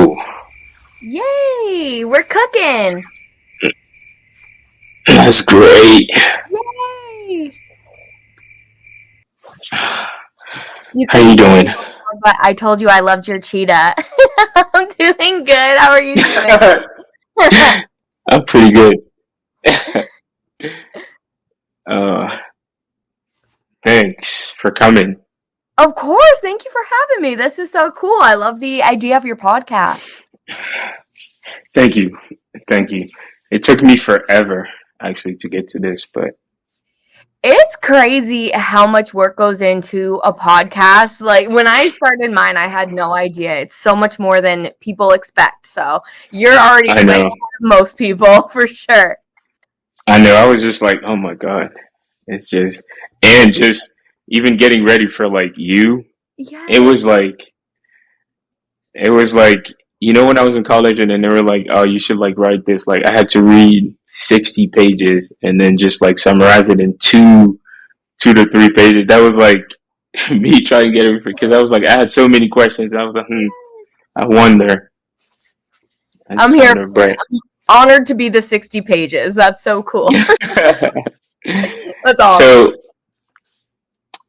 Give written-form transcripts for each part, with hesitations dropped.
Ooh, Yay! We're cooking! that's great. Yay! You How you couldn't hear doing? me before, but I told you I loved your cheetah. I'm doing good. How are you doing? I'm pretty good. uh, Thanks for coming. Of course. Thank you for having me. This is so cool. I love the idea of your podcast. Thank you. Thank you. It took me forever actually to get to this, but It's crazy how much work goes into a podcast. Like when I started mine, I had no idea. It's so much more than people expect. So you're already I way ahead know. of most people for sure. I know. I was just like, oh my God. It's just, and just even getting ready for like you, it Yeah. was like, it was like, when I was in college and then they were like, oh, you should like write this. Like I had to read 60 pages and then just like summarize it in two to three pages. That was like me trying to get it because I was like, I had so many questions. I was like, I wonder. I I'm just here wonder, for it. but I'm honored to be the 60 pages. That's so cool. That's awesome.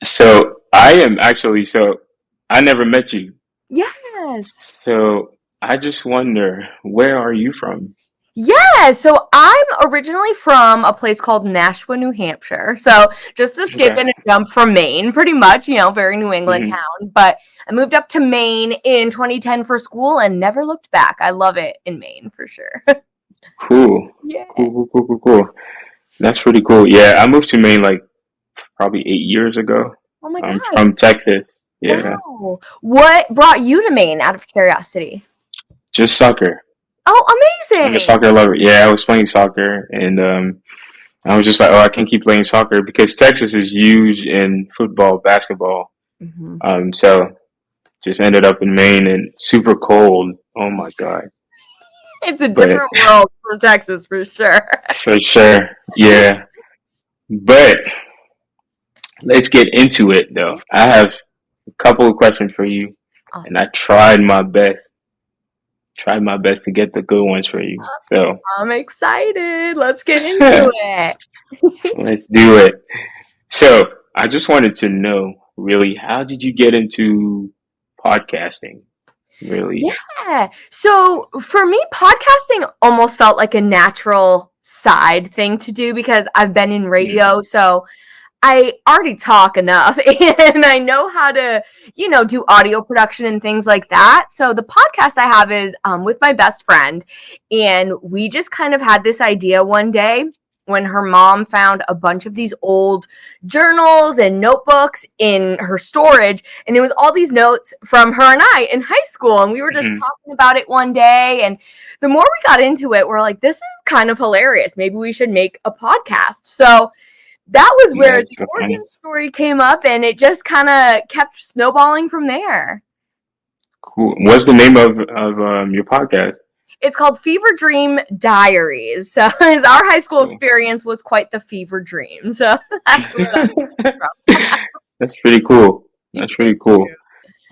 so I am actually I never met you. Yes. So I just wonder, where are you from? Yeah, so I'm originally from a place called Nashua, New Hampshire. So just to skip Okay. and a jump from Maine, pretty much, very New England Hmm. town. But I moved up to Maine in 2010 for school and never looked back. I love it in Maine for sure. Cool. Yeah. Cool. That's pretty cool. Yeah, I moved to Maine like probably 8 years ago. Oh my I'm gosh. from Texas. Yeah, Wow. What brought you to Maine out of curiosity? just soccer. Oh, I'm a amazing. soccer lover. Yeah, I was playing soccer, and I was just like, oh, I can keep playing soccer because Texas is huge in football, basketball. Mhm. So just ended up in Maine and super cold. Oh my God. It's a But different world from Texas for sure. for sure, yeah. But let's get into it though. I have a couple of questions for you, and Awesome. I tried my best to get the good ones for you. So I'm excited. Let's get into it. let's do it. So I just wanted to know, really, how did you get into podcasting? Really? Yeah. So for me, podcasting almost felt like a natural side thing to do because I've been in Mm, radio. So I already talk enough and I know how to, do audio production and things like that. So the podcast I have is with my best friend. And we just kind of had this idea one day when her mom found a bunch of these old journals and notebooks in her storage. And it was all these notes from her and I in high school. And we were just mhm. talking about it one day. And the more we got into it, we're like, this is kind of hilarious. Maybe we should make a podcast. So that was where That's the so funny. origin story came up, and it just kind of kept snowballing from there. Cool. What's the name of your podcast? It's called Fever Dream Diaries. So our high school Cool. experience was quite the fever dream. So that's where that came from. That's pretty cool. That's pretty Thank cool.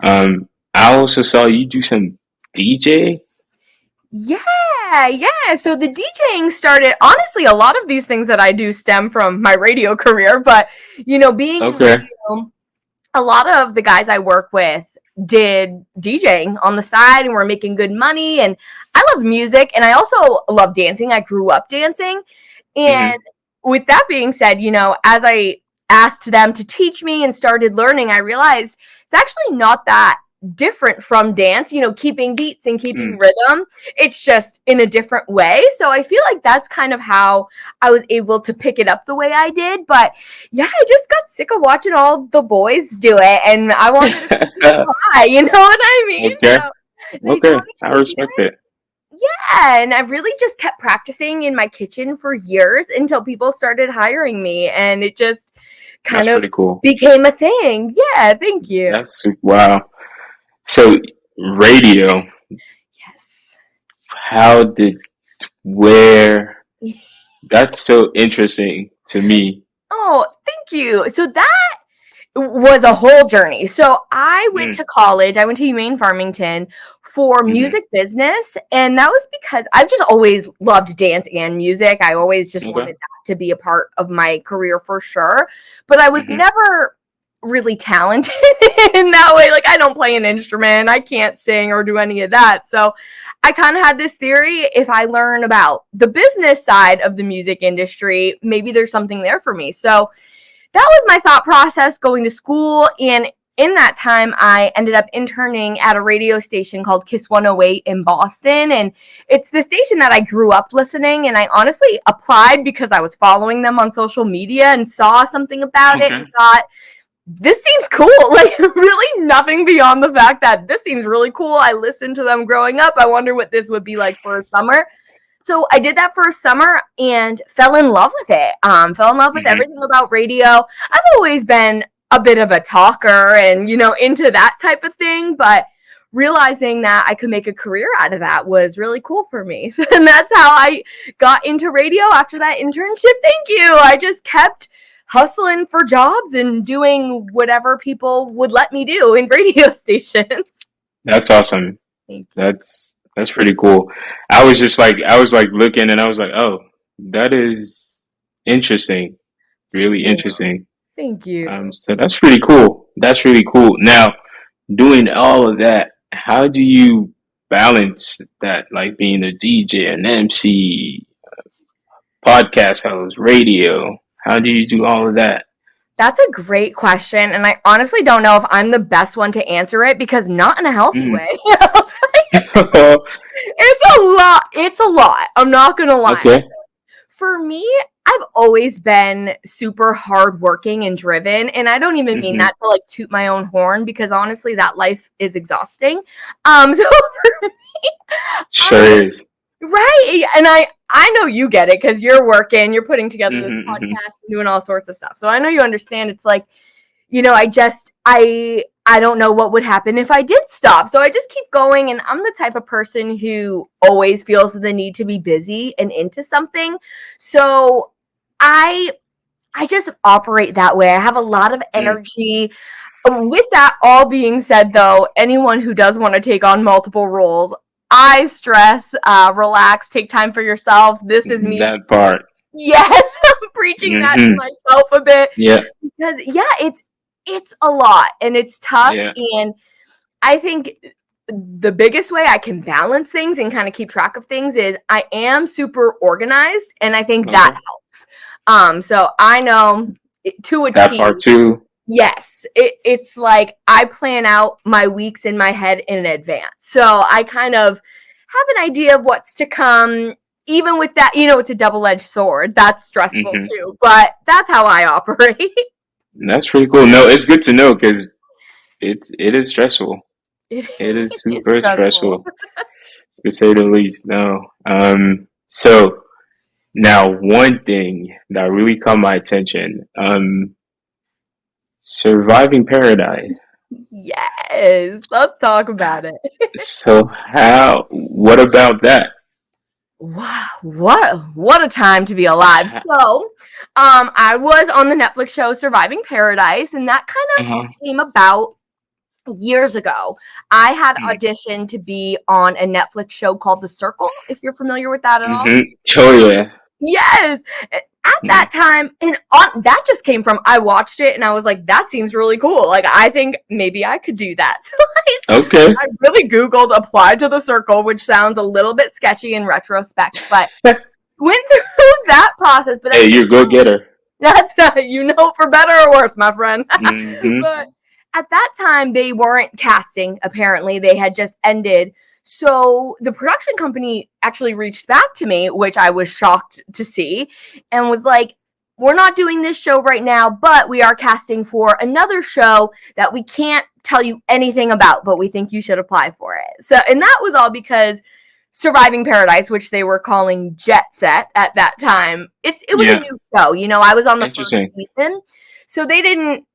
you. I also saw you do some DJ. Yeah. So the DJing started, honestly, a lot of these things that I do stem from my radio career, but being in Okay. radio, a lot of the guys I work with did DJing on the side and were making good money. And I love music and I also love dancing. I grew up dancing. And Hmm. with that being said, as I asked them to teach me and started learning, I realized it's actually not that different from dance, keeping beats and keeping Mm. rhythm. It's just in a different way. So I feel like that's kind of how I was able to pick it up the way I did. But yeah, I just got sick of watching all the boys do it and I wanted to try, you know what I mean? Okay. So they Okay. taught I me to do respect it. it. Yeah, and I really just kept practicing in my kitchen for years until people started hiring me and it just kind That's of pretty cool. became a thing. Yeah, thank you. Wow. So radio, Yes. how did where that's so interesting to me. Oh, thank you. So that was a whole journey. So I went Mm. to college. I went to UMaine Farmington for Mm-hmm. music business. And that was because I've just always loved dance and music. I always just Okay. wanted that to be a part of my career for sure. But I was Mm-hmm. never really talented in that way. Like, I don't play an instrument, I can't sing or do any of that. So I kind of had this theory, if I learn about the business side of the music industry, maybe there's something there for me. So that was my thought process going to school. And in that time, I ended up interning at a radio station called Kiss 108 in Boston. And it's the station that I grew up listening. And I honestly applied because I was following them on social media and saw something about it Okay. and thought, this seems cool. Like, really nothing beyond the fact that this seems really cool. I listened to them growing up. I wonder what this would be like for a summer. So I did that for a summer and fell in love with it. Fell in love with Mm-hmm. everything about radio. I've always been a bit of a talker and, into that type of thing, but realizing that I could make a career out of that was really cool for me. And that's how I got into radio after that internship. Thank you. I just kept hustling for jobs and doing whatever people would let me do in radio stations. That's awesome. Thank you. That's pretty cool. I was like looking and I was like, oh, that is interesting. Really interesting. Thank you. So that's pretty cool. That's really cool. Now, doing all of that, how do you balance that, like being a DJ, an MC, podcast host, radio? How do you do all of that? That's a great question. And I honestly don't know if I'm the best one to answer it because not in a healthy Mm. way. It's a lot. It's a lot. I'm not going to lie. Okay. For me, I've always been super hardworking and driven. And I don't even mean Mm-hmm. that to like toot my own horn because honestly, that life is exhausting. So for me, Sure is. right. And I know you get it because you're working, you're putting together this Mm-hmm, mm-hmm. podcast and doing all sorts of stuff. So I know you understand. It's like, I don't know what would happen if I did stop. So I just keep going. And I'm the type of person who always feels the need to be busy and into something. So I just operate that way. I have a lot of Mm. energy. With that all being said, though, anyone who does want to take on multiple roles, I stress, relax, take time for yourself. This is me. That part. Yes, I'm preaching that to Mm-hmm. myself a bit Yeah. because it's a lot and it's tough. Yeah. And I think the biggest way I can balance things and kind of keep track of things is I am super organized, and I think that helps. So I know to a That T. part too. Yes, it's like I plan out my weeks in my head in advance. So I kind of have an idea of what's to come. Even with that, it's a double-edged sword. That's stressful Mm-hmm. too, but that's how I operate. That's pretty cool. No, it's good to know because it is stressful. It is It's super stressful. stressful, to say the least. No. So now one thing that really caught my attention. Surviving Paradise. Yes, let's talk about it. So what about that? Wow, what a time to be alive. So, I was on the Netflix show Surviving Paradise, and that kind of Uh-huh. came about years ago. I had Mm. auditioned to be on a Netflix show called The Circle, if you're familiar with that at all. Mm-hmm. Oh yeah. Yes. At Mm. that time, and that just came from I watched it and I was like, that seems really cool. Like, I think maybe I could do that. So Okay. I really Googled applied to The Circle, which sounds a little bit sketchy in retrospect, but went through that process. But Hey, you're a go-getter. that's for better or worse, my friend. Mm-hmm. But at that time, they weren't casting. Apparently, they had just ended. So the production company actually reached back to me, which I was shocked to see, and was like, we're not doing this show right now, but we are casting for another show that we can't tell you anything about, but we think you should apply for it. So, and that was all because Surviving Paradise, which they were calling Jet Set at that time, it was a new show. I was on the first season, so they didn't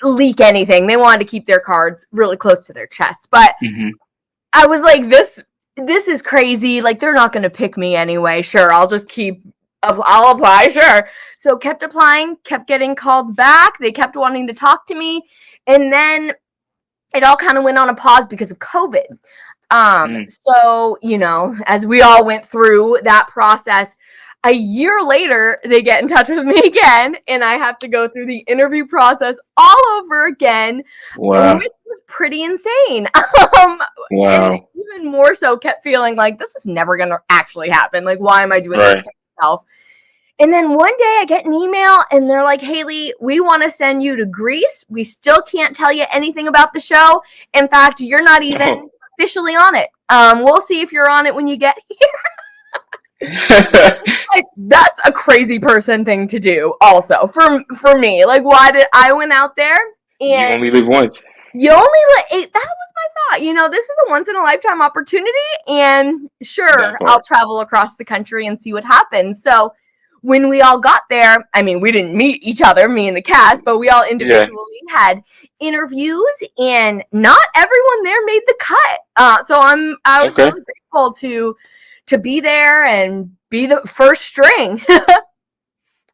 leak anything. They wanted to keep their cards really close to their chest, but Mm-hmm. I was like, this is crazy. Like, they're not going to pick me anyway. Sure, I'll just keep I'll apply, sure. So kept applying, kept getting called back. They kept wanting to talk to me. And then it all kind of went on a pause because of COVID. Mm. So, as we all went through that process, a year later, they get in touch with me again, and I have to go through the interview process all over again, Wow. which was pretty insane. And Wow. even more so, kept feeling like this is never going to actually happen. Like, why am I doing this Right. to myself? And then one day I get an email and they're like, Hayley, we want to send you to Greece. We still can't tell you anything about the show. In fact, you're not even Oh. officially on it. We'll see if you're on it when you get like, that's a crazy person thing to do also for me. Like, why did I went out there You and only live once. you only that was my thought. This is a once in a lifetime opportunity, and That sure, I'll part. travel across the country and see what happens. So when we all got there, I mean, we didn't meet each other, me and the cast, but we all Yeah. individually had interviews, and not everyone there made the cut. So I was Okay. really grateful to be there and be the first string.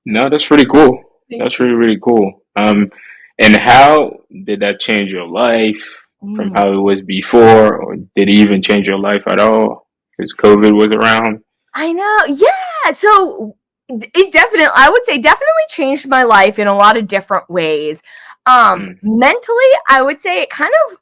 No, that's pretty cool. Thank That's you. really, really cool. And how did that change your life from Mm. how it was before, or did it even change your life at all? Because COVID was around. I know. Yeah. So it definitely, I would say, definitely changed my life in a lot of different ways. Mm. Mentally, I would say it kind of,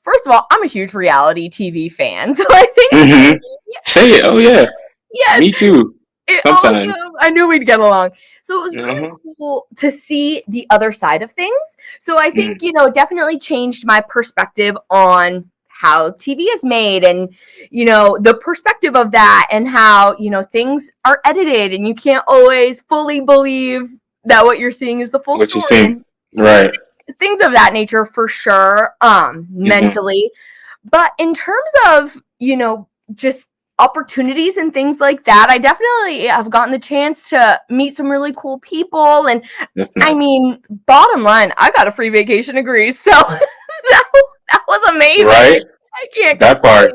first of all, I'm a huge reality TV fan. So I think for Mm-hmm. me, Say it. Oh yeah, yes, me too. it Sometimes. also, I knew we'd get along. So it was Uh-huh. really cool to see the other side of things. So I think, Mm. definitely changed my perspective on how TV is made and, the perspective of that and how, things are edited and you can't always fully believe that what you're seeing is the full What you story saying? and Right. things of that nature for sure, Mm-hmm. mentally. But in terms of, just opportunities and things like that, I definitely have gotten the chance to meet some really cool people. And That's I nice. mean, bottom line, I got a free vacation to Greece. So that was amazing. Right. I can't That part.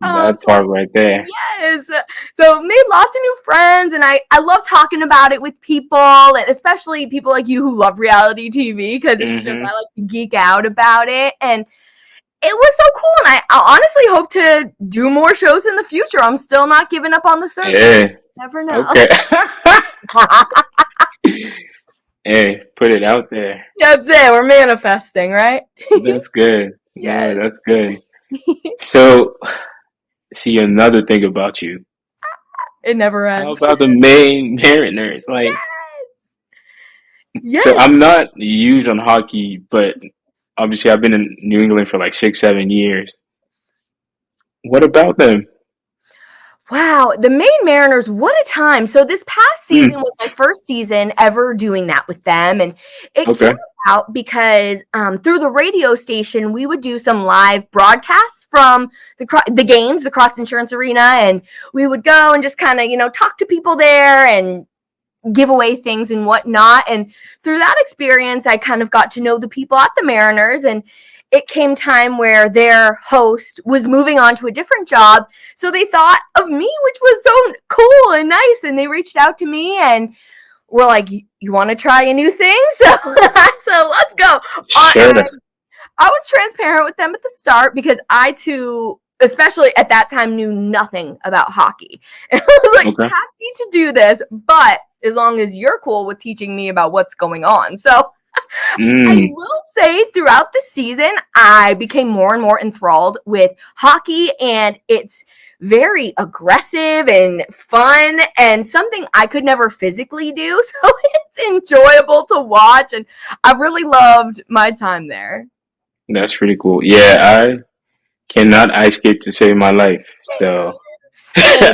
complain. That So part right there. yes. So made lots of new friends, and I love talking about it with people, and especially people like you who love reality TV, because it's just Mm-hmm. I like to geek out about it. And it was so cool, and I honestly hope to do more shows in the future. I'm still not giving up on the search. Yeah. Never know. Okay. Hey, put it out there. That's it. We're manifesting, right? That's good. No, Yes. that's good. So, see another thing about you. It never How ends. about the main Mariners? Like, Yes. so Yes. I'm not huge on hockey, but obviously I've been in New England for like 6, 7 years. What about them? Wow, the Maine Mariners, what a time. So this past season Mm, was my first season ever doing that with them. And it came okay. about because through the radio station, we would do some live broadcasts from the games, the Cross Insurance Arena, and we would go and just kind of, talk to people there and give away things and whatnot. And through that experience, I kind of got to know the people at the Mariners, and it came time where their host was moving on to a different job. So they thought of me, which was so cool and nice. And they reached out to me and were like, you want to try a new thing? So let's go. Sure. I was transparent with them at the start because I too, especially at that time, knew nothing about hockey. And I was like, Okay. happy to do this, but as long as you're cool with teaching me about what's going on. So I Mm, will say throughout the season, I became more and more enthralled with hockey, and it's very aggressive and fun and something I could never physically do. So it's enjoyable to watch, and I've really loved my time there. that's pretty cool. Yeah, I cannot ice skate to save my life. So, Same.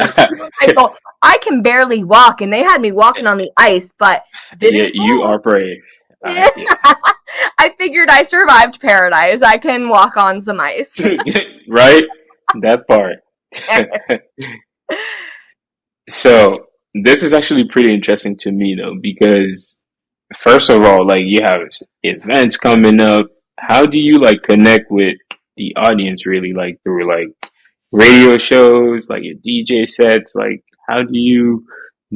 I can barely walk, and they had me walking on the ice, but yeah, didn't you fall. are brave. Yeah. Yeah. I figured I survived paradise. I can walk on some ice. Right? That part. So this is actually pretty interesting to me though, because first of all, like you have events coming up. How do you like connect with the audience really, like through like radio shows, like your DJ sets? Like how do you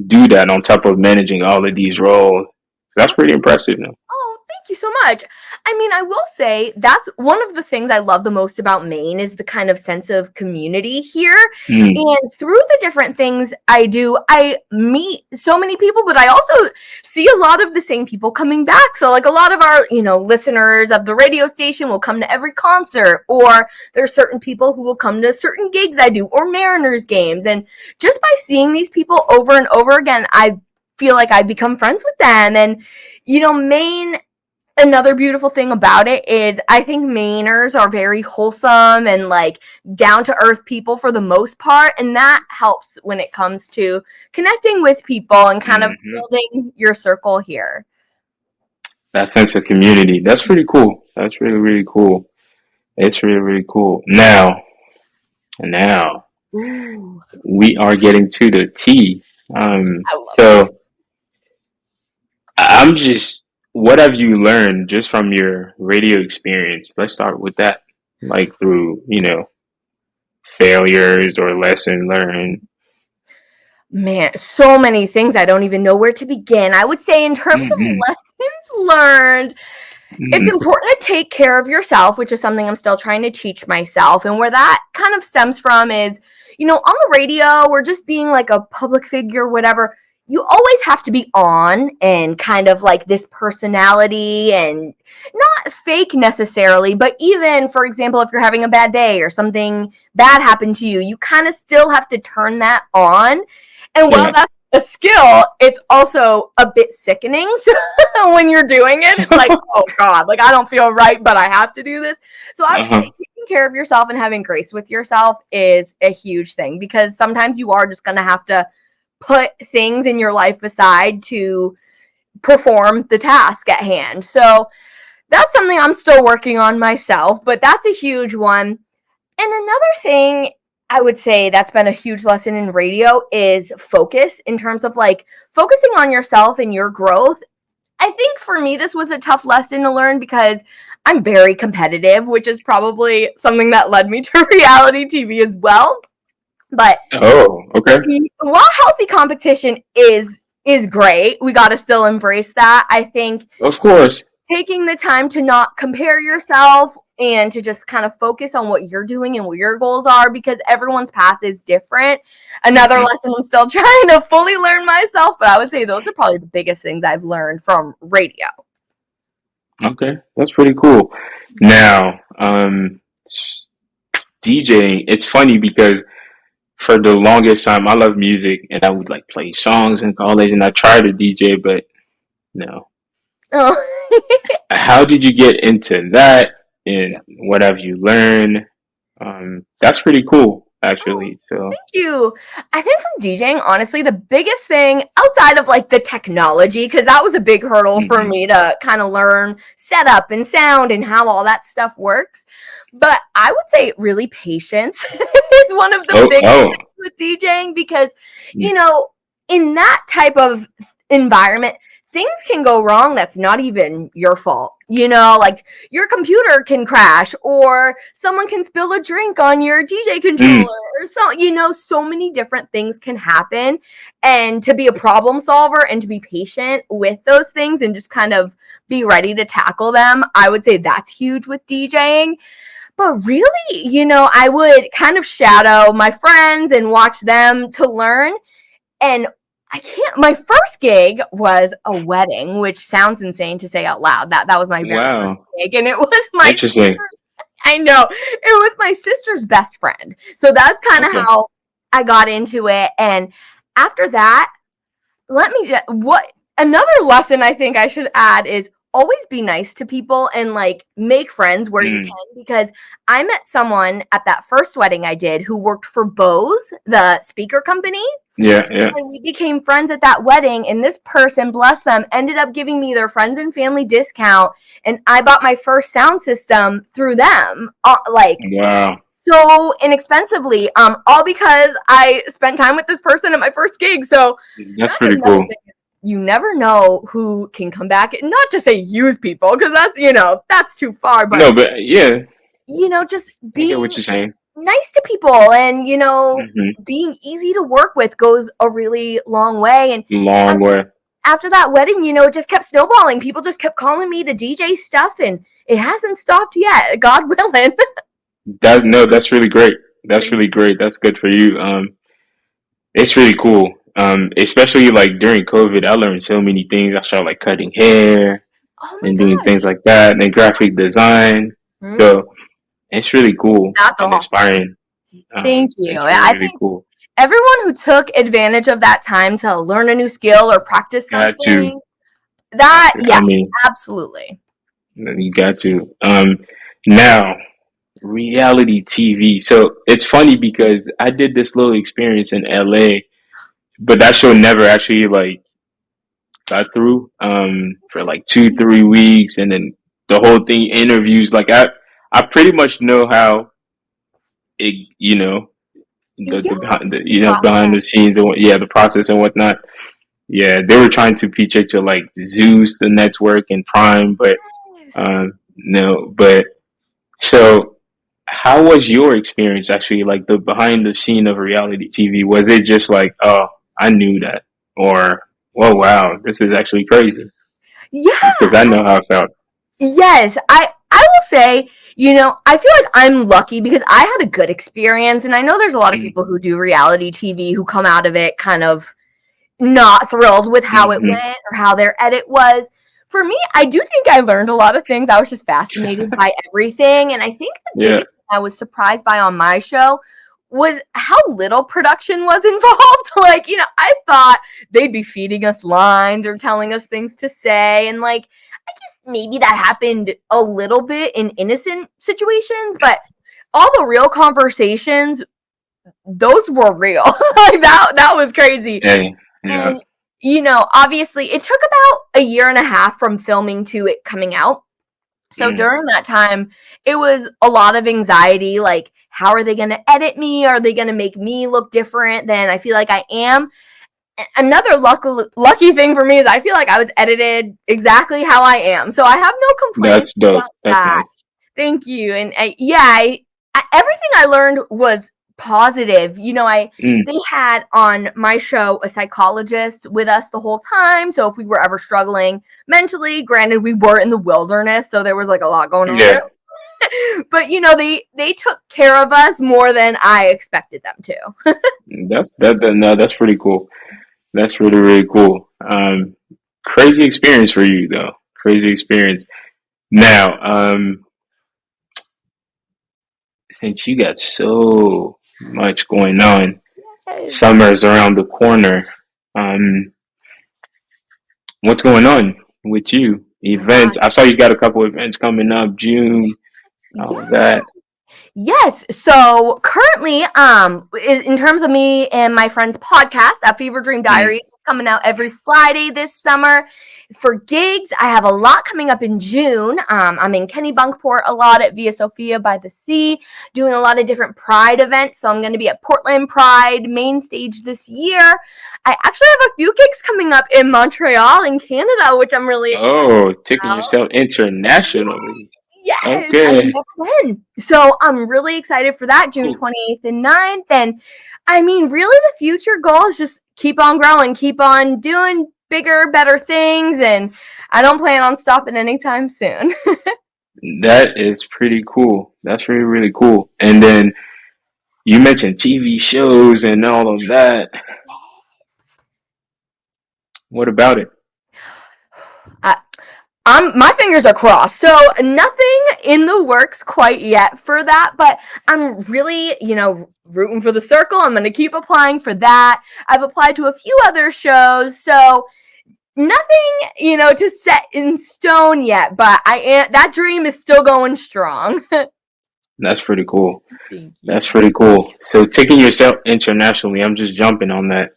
do that on top of managing all of these roles. That's pretty impressive. No? Oh, thank you so much. I mean, I will say that's one of the things I love the most about Maine is the kind of sense of community here. Mm, And through the different things I do, I meet so many people, but I also see a lot of the same people coming back. So like a lot of our, listeners of the radio station will come to every concert, or there's certain people who will come to certain gigs I do, or Mariners games. And just by seeing these people over and over again, I feel like I become friends with them. And Maine, another beautiful thing about it is I think Mainers are very wholesome and like down to earth people for the most part. And that helps when it comes to connecting with people and kind of hmm. building your circle here. That sense of community. That's pretty cool. That's really, really cool. It's really, really cool. Now Ooh, we are getting to the T. I love that. So I'm just, what have you learned just from your radio experience? Let's start with that. Like through, failures or lesson learned. Man, so many things I don't even know where to begin. I would say, in terms of Mm-hmm. lessons learned, it's Mm-hmm. important to take care of yourself, which is something I'm still trying to teach myself. And where that kind of stems from is, on the radio or just being like a public figure, whatever, you always have to be on and kind of like this personality, and not fake necessarily, but even, for example, if you're having a bad day or something bad happened to you, you kind of still have to turn that on. And while Yeah. that's a skill, it's also a bit sickening. So when you're doing it, it's like, oh God, like I don't feel right, but I have to do this. So I would say Uh-huh. taking care of yourself and having grace with yourself is a huge thing, because sometimes you are just going to have to put things in your life aside to perform the task at hand. So that's something I'm still working on myself, but that's a huge one. And another thing I would say that's been a huge lesson in radio is focus, in terms of like focusing on yourself and your growth. I think for me, this was a tough lesson to learn because I'm very competitive, which is probably something that led me to reality TV as well. But Oh, okay. while healthy competition is great, we got to still embrace that. I think Of course. taking the time to not compare yourself and to just kind of focus on what you're doing and what your goals are, because everyone's path is different. Another Hmm. lesson I'm still trying to fully learn myself, but I would say those are probably the biggest things I've learned from radio. Okay, that's pretty cool. Now, DJing, it's funny because for the longest time, I love music and I would like play songs in college and I tried to DJ, but no. Oh. How did you get into that and what have you learned? That's pretty cool, Oh, actually. So, thank you. I think from DJing, honestly, the biggest thing outside of like the technology, because that was a big hurdle for mhm. me to kind of learn setup and sound and how all that stuff works. But I would say really patience is one of the Oh, biggest oh, things with DJing, because, mm, in that type of environment, things can go wrong that's not even your fault. Like your computer can crash, or someone can spill a drink on your DJ mm, controller, or so many different things can happen. And to be a problem solver and to be patient with those things and just kind of be ready to tackle them, I would say that's huge with DJing. But really, I would kind of shadow my friends and watch them to learn. And I can't. My first gig was a wedding, which sounds insane to say out loud. That was my very first wow. gig, and it was my Interesting. sister's. I know, it was my sister's best friend. So that's kind of Okay. how I got into it. And after that, what another lesson I think I should add is always be nice to people and like make friends where you Mm, can, because I met someone at that first wedding I did who worked for Bose, the speaker company, yeah, yeah. and we became friends at that wedding. And this person, bless them, ended up giving me their friends and family discount, and I bought my first sound system through them, like Wow. so inexpensively, all because I spent time with this person at my first gig. So That's that's pretty another cool. thing. You never know who can come back. Not to say use people, because that's too far, but No, but yeah, just I get being what you're saying. nice to people, and Hmm. being easy to work with goes a really long way. And Long after, way. after that wedding, it just kept snowballing. People just kept calling me to DJ stuff, and it hasn't stopped yet, God willing. That no, that's really great. That's Thank really great. That's good for you. It's really cool. Especially like during COVID, I learned so many things. I started like cutting hair Oh my and doing things gosh. like that, and then graphic design. Mhm. So it's really cool That's and awesome. inspiring. Thank you. It's really I really think cool. everyone who took advantage of that time to learn a new skill or practice Got to. something, that, I yes, mean, absolutely. you got to. Now reality TV. So it's funny because I did this little experience in LA, but that show never actually like got through for like 2 3 weeks, and then the whole thing interviews like I pretty much know how it Yeah, the behind the behind process. the scenes and yeah, the process and whatnot. Yeah, they were trying to pitch it to like Zeus, the network, and Prime, but Yes. no. But so, how was your experience actually? Like the behind the scene of reality TV? Was it just like, oh, I knew that, or oh wow, this is actually crazy? Yeah. Because I know how it felt. Yes. I will say, I feel like I'm lucky because I had a good experience, and I know there's a lot of people who do reality TV who come out of it kind of not thrilled with how it Mm-hmm. went or how their edit was. For me, I do think I learned a lot of things. I was just fascinated by everything. And I think the Yeah, biggest thing I was surprised by on my show was how little production was involved. Like, I thought they'd be feeding us lines or telling us things to say. And, like, I guess maybe that happened a little bit in innocent situations, but all the real conversations, those were real. Like, that was crazy. yeah, yeah. And, obviously, it took about a year and a half from filming to it coming out. So Mm. during that time, it was a lot of anxiety. Like, how are they going to edit me? Are they going to make me look different than I feel like I am? Another lucky thing for me is I feel like I was edited exactly how I am. So I have no complaints That's dope. about That's that. nice. Thank you. And everything I learned was positive. Mm. They had on my show a psychologist with us the whole time. So if we were ever struggling mentally, granted we were in the wilderness, so there was like a lot going on Yeah, there. But they took care of us more than I expected them to. no, that's pretty cool. That's really really cool. Crazy experience for you though. Crazy experience. Now, since you got so much going on, Yes. summer's around the corner. Um, what's going on with you? Oh my gosh. Events. I saw you got a couple events coming up, June, all of Yeah. that. Yes. So currently, in terms of me and my friend's podcast, Fever Dream Mm. Diaries is coming out every Friday this summer. For gigs, I have a lot coming up in June. I'm in Kennebunkport a lot at Via Sofia by the Sea, doing a lot of different Pride events. So I'm going to be at Portland Pride main stage this year. I actually have a few gigs coming up in Montreal in Canada, which I'm really excited Oh, taking about. yourself internationally. Yes, I've Okay. never been. So I'm really excited for that, June Cool. 28th and 9th. And I mean, really, the future goal is just keep on growing, keep on doing bigger, better things. And I don't plan on stopping anytime soon. That is pretty cool. That's really, really cool. And then you mentioned TV shows and all of that. What about it? I, my fingers are crossed. So nothing in the works quite yet for that, but I'm really, rooting for The Circle. I'm going to keep applying for that. I've applied to a few other shows. So nothing, to set in stone yet, but that dream is still going strong. That's pretty cool. Thank That's you. pretty cool. So taking yourself internationally, I'm just jumping on that.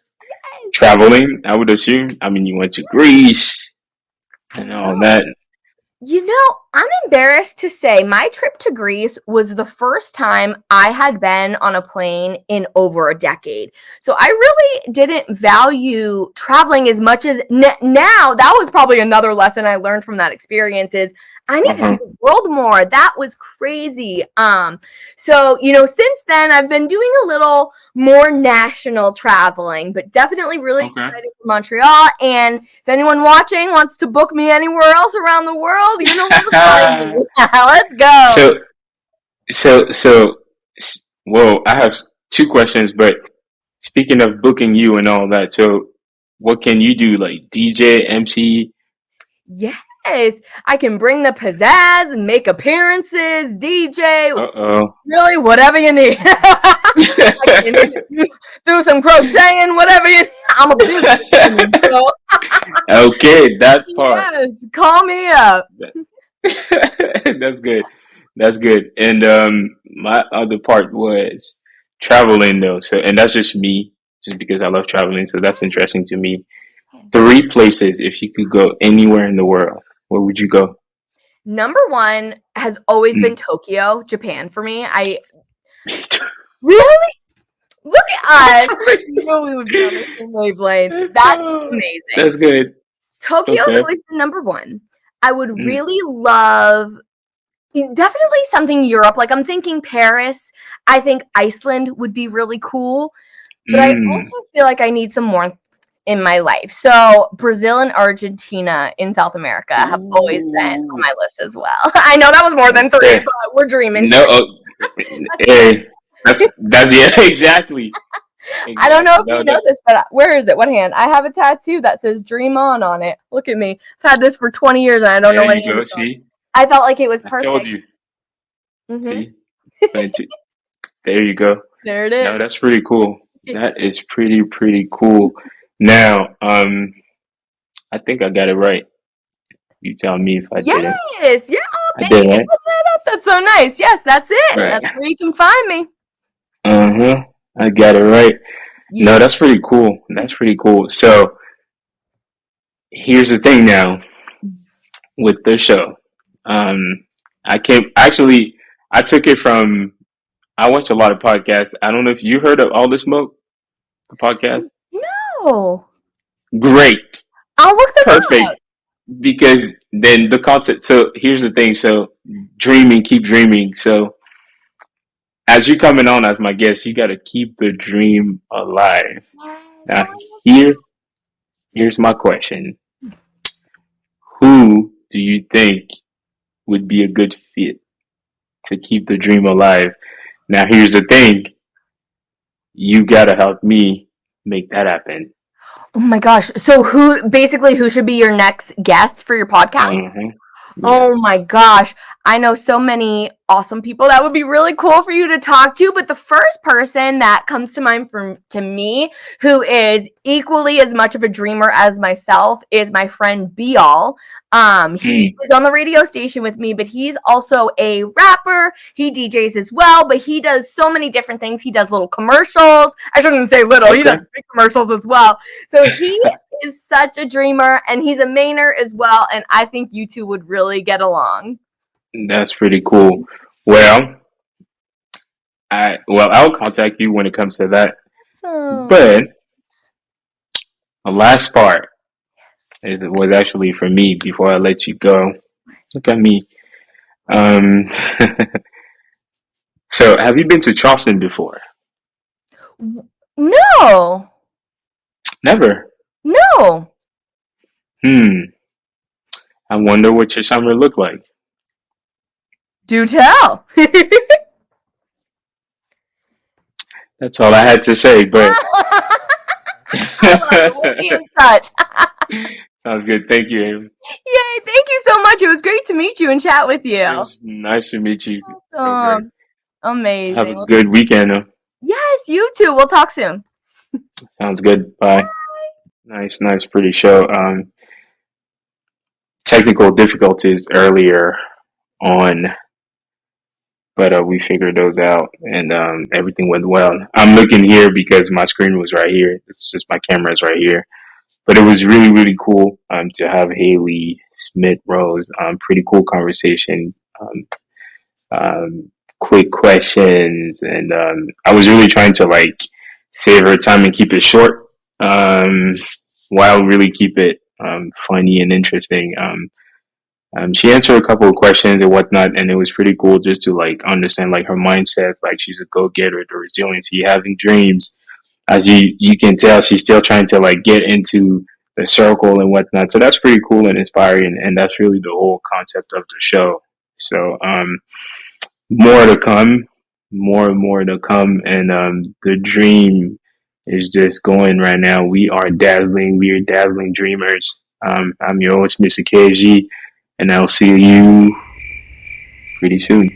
Traveling, I would assume. I mean, you went to Greece I and all know. that. I'm embarrassed to say my trip to Greece was the first time I had been on a plane in over a decade. So I really didn't value traveling as much as now. That was probably another lesson I learned from that experience is I need to see Uh-huh. the world more. That was crazy. So, since then I've been doing a little more national traveling, but definitely really Okay. excited for Montreal. And if anyone watching wants to book me anywhere else around the world, you know where to find me. Let's go. so so well, I have two questions, but speaking of booking you and all that, so what can you do? Like DJ, MC? Yes, I can bring the pizzazz and make appearances, DJ, Uh-oh. really, whatever you need. I can do some crocheting, whatever you need. I'm a businesswoman, so Okay, that part. yes, call me up. That's good. That's good. And my other part was traveling though. So and that's just me, just because I love traveling. So that's interesting to me. Three places if you could go anywhere in the world, where would you go? Number one has always been Mm. Tokyo, Japan for me. I really look at us. I knew we would be on the same wavelength. That's amazing. That's good. Tokyo has Okay. always been number one. I would Mm. really love definitely something Europe. Like I'm thinking Paris. I think Iceland would be really cool. But I Mm. also feel like I need some more in my life. So Brazil and Argentina in South America have always been on Ooh. my list as well. I know that was more than three, Okay. but we're dreaming. No. Hey, that's yeah. Exactly. I don't know Exactly. if No, you know this, but where is it? What hand? I have a tattoo that says "Dream On" it. Look at me. I've had this for 20 years and I don't know there what you hand go. it's on. See, I felt like it was I told perfect. you. Hmm. See, there you go. There it No, is. that's pretty cool. That is pretty cool. Now, I think I got it right. You tell me if I didn't. Yes. Yeah. Oh, I thank did, you for right? putting that up. That's so nice. Yes, that's it. Right. That's where you can find me. Uh-huh. I got it right. Yeah. No, that's pretty cool. That's pretty cool. So here's the thing now with the show. Um, I came actually. I took it from. I watch a lot of podcasts. I don't know if you heard of All the Smoke, the podcast. No. Great, I'll look them perfect. up. Because then the concept. So here's the thing. So dreaming, keep dreaming. So as you're coming on as my guest, you got to keep the dream alive. Yes. Now, Oh, I love here's here's my question: who do you think would be a good fit to keep the dream alive? Now, here's the thing: you gotta help me make that happen. Oh my gosh. So who should be your next guest for your podcast? Uh-huh. Oh Yes. my gosh. I know so many awesome people that would be really cool for you to talk to, but the first person that comes to mind to me who is equally as much of a dreamer as myself is my friend Beal. He Mm. is on the radio station with me, but he's also a rapper. He DJs as well, but he does so many different things. He does little commercials. I shouldn't say little. He Okay. does big commercials as well. So he is such a dreamer and he's a Mainer as well. And I think you two would really get along. That's pretty cool. Well, I'll contact you when it comes to that. So, But the last part was actually for me before I let you go. Look at me. Um, so have you been to Charleston before? no, Never. no. Hmm. I wonder what your summer looked like. Do tell. That's all I had to say, but I love it. We'll be in touch. sounds good. Thank you, Aaron. Yay. Thank you so much. It was great to meet you and chat with It you. was nice to meet you. So great. Have a Amazing. good weekend. Yes, you too. We'll talk soon. Sounds good. Bye. Nice, pretty show. Technical difficulties earlier on, but we figured those out, and everything went well. I'm looking here because my screen was right here. It's just my camera's right here. But it was really cool to have Hayley Smith-Rose. Pretty cool conversation. Quick questions, and I was really trying to like save her time and keep it short, while really keep it funny and interesting. She answered a couple of questions and whatnot, and it was pretty cool just to like understand like her mindset. Like she's a go getter, the resiliency, having dreams. As you can tell, she's still trying to like get into the circle and whatnot. So that's pretty cool and inspiring, and that's really the whole concept of the show. So more to come, more and more to come, and the dream is just going right now. We are dazzling. We are dazzling dreamers. I'm your host, Mr. KG, and I'll see you pretty soon.